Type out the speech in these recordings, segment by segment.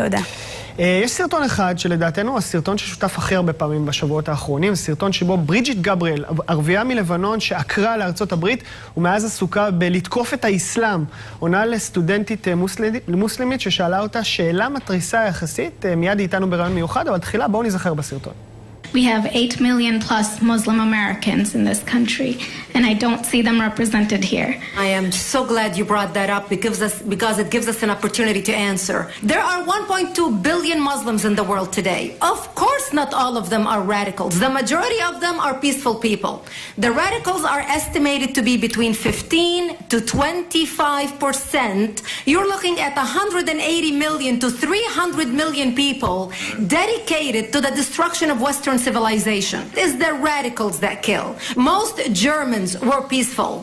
תודה. יש סרטון אחד שלדעתנו הסרטון ששותף הכי הרבה פעמים בשבועות האחרונים, סרטון שבו ברידג'יט גבריאל, ערבייה מלבנון שעקרה לארצות הברית ומאז עסוקה בלתקוף את האסלאם, עונה לסטודנטית מוסלמית ששאלה אותה שאלה מטריסה יחסית, מיד איתנו ברעיון מיוחד, אבל תחילה בואו נזכר בסרטון. We have 8 million plus Muslim Americans in this country, and I don't see them represented here. I am so glad you brought that up because it gives us an opportunity to answer. There are 1.2 billion Muslims in the world today. Of course, not all of them are radicals. The majority of them are peaceful people. The radicals are estimated to be between 15 to 25%. You're looking at 180 million to 300 million people dedicated to the destruction of Western civilization. It's the radicals that kill. Most Germans were peaceful,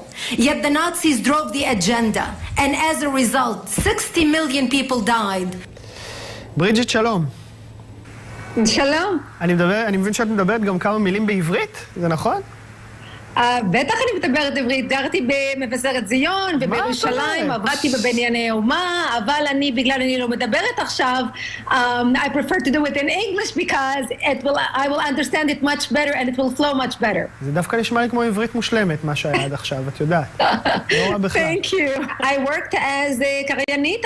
yet the Nazis drove the agenda, and as a result, 60 million people died. ברידג'יט, שלום. שלום. אני מבין שאת מדברת גם כמה מילים בעברית, זה נכון? בטח אני מדברת עברית, גרתי במבשרת ציון ובירושלים, עבדתי בבנייני אומה, אבל בגלל אני לא מדברת עכשיו, I prefer to do it in English because I will understand it much better and it will flow much better. זה דווקא נשמע לי כמו עברית מושלמת, מה שהיה עד עכשיו, את יודעת. לא רע בכלל. Thank you. I worked as a קריינית,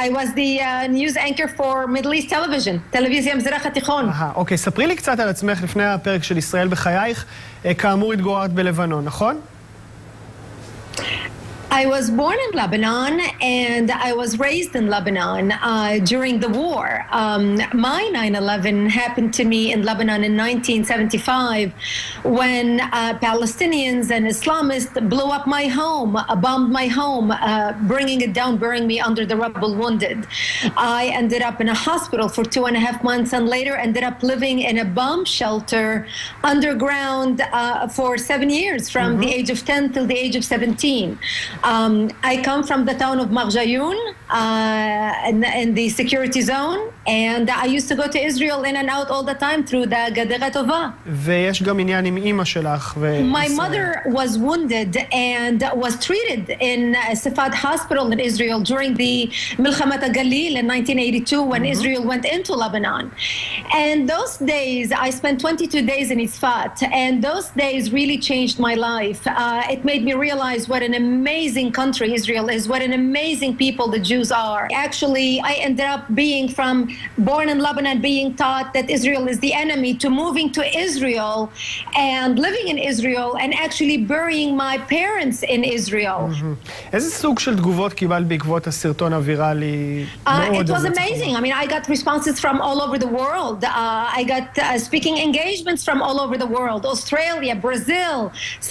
I was the news anchor for Middle East television, טלוויזיה המזרח התיכון. אוקיי, ספרי לי קצת על עצמך לפני הפרק של ישראל בחייך, כאמור התגוררת בלבנון, נכון? I was born in Lebanon and I was raised in Lebanon during the war. My 9/11 happened to me in Lebanon in 1975 when Palestinians and Islamists blew up my home, bombed my home, bringing it down, burying me under the rubble wounded. I ended up in a hospital for 2.5 months and later ended up living in a bomb shelter underground for 7 years from the age of 10 till the age of 17. I come from the town of Marjayoun in the security zone, and I used to go to Israel in and out all the time through the Gaderet Tova. ויש גם עניין עם אמא שלך My mother was wounded and was treated in Safad Hospital in Israel during the Milchamat Galil in 1982 when Israel went into Lebanon. And those days, I spent 22 days in Isfat, and those days really changed my life. It made me realize what an amazing country Israel is, what an amazing people the Jews are. Actually, I ended up being born in Lebanon, being taught that Israel is the enemy, to moving to Israel and living in Israel and actually burying my parents in Israel. איזה סוג של תגובות קיבלת בעקבות הסרטון הוויראלי? It was amazing. I mean, I got responses from all over the world. I got speaking engagements from all over the world. Australia, Brazil,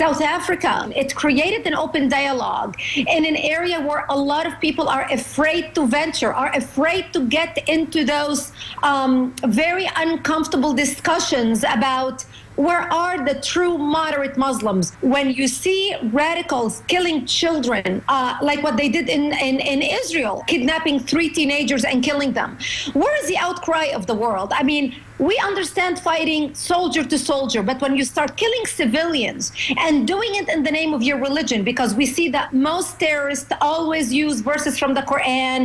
South Africa. It created an open dialogue in an area where a lot of people are afraid to venture, are afraid to get into those very uncomfortable discussions about where are the true moderate Muslims. When you see radicals killing children, like what they did in Israel, kidnapping 3 teenagers and killing them, where is the outcry of the world? I mean, we understand fighting soldier to soldier, but when you start killing civilians and doing it in the name of your religion, because we see that most terrorists always use verses from the Quran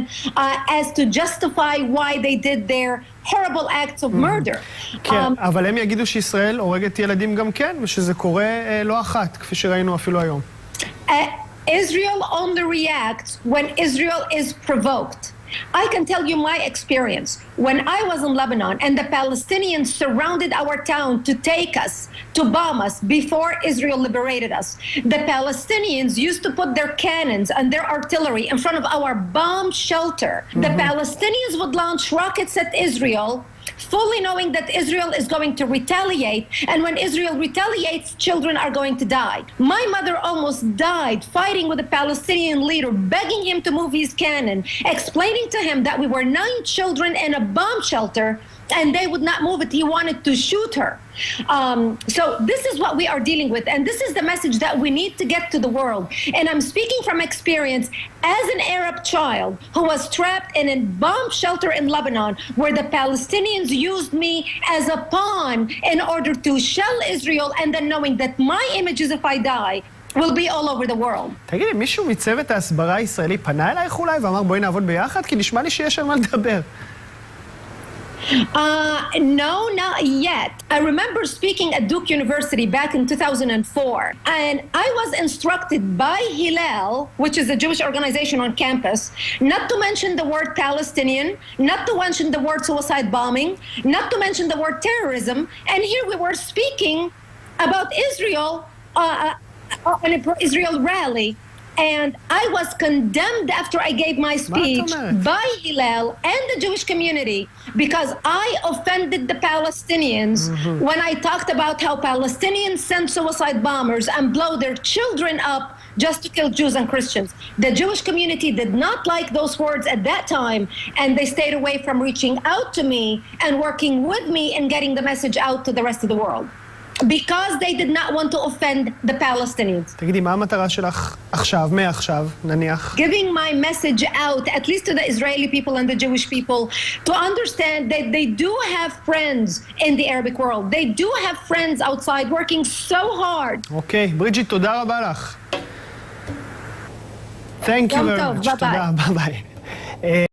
as to justify why they did their horrible acts of murder. כן, אבל הם יגידו שישראל הורגת ילדים גם כן, ושזה קורה לא אחת, כפי שראינו אפילו היום. Israel only reacts when Israel is provoked. I can tell you my experience. When I was in Lebanon and the Palestinians surrounded our town to take us, to bomb us before Israel liberated us, the Palestinians used to put their cannons and their artillery in front of our bomb shelter. The Palestinians would launch rockets at Israel, fully knowing that Israel is going to retaliate, and when Israel retaliates, children are going to die. My mother almost died fighting with a Palestinian leader, begging him to move his cannon, explaining to him that we were 9 children in a bomb shelter and they would not move it. He wanted to shoot her. So this is what we are dealing with, and this is the message that we need to get to the world. And I'm speaking from experience as an Arab child who was trapped in a bomb shelter in Lebanon where the Palestinians used me as a pawn in order to shell Israel, and then knowing that my image is if I die, will be all over the world. תגידי, מישהו מצוות ההסברה הישראלי פנה אלייך אולי ואמר בואי נעבוד ביחד? כי נשמע לי שיש על מה לדבר. No, not yet. I remember speaking at Duke University back in 2004, and I was instructed by Hillel, which is a Jewish organization on campus, not to mention the word Palestinian, not to mention the word suicide bombing, not to mention the word terrorism, and here we were speaking about Israel on a pro-Israel rally. And I was condemned after I gave my speech by Hillel and the Jewish community because I offended the Palestinians when I talked about how Palestinians send suicide bombers and blow their children up just to kill Jews and Christians. The Jewish community did not like those words at that time, and they stayed away from reaching out to me and working with me and getting the message out to the rest of the world. Because they did not want to offend the Palestinians. תגידי, מה המטרה שלך עכשיו, מעכשיו, נניח? Giving my message out, at least to the Israeli people and the Jewish people, to understand that they do have friends in the Arabic world. They do have friends outside working so hard. אוקיי, בריג'יט, תודה רבה לך. Thank you very much. Bye-bye. תודה, ביי ביי.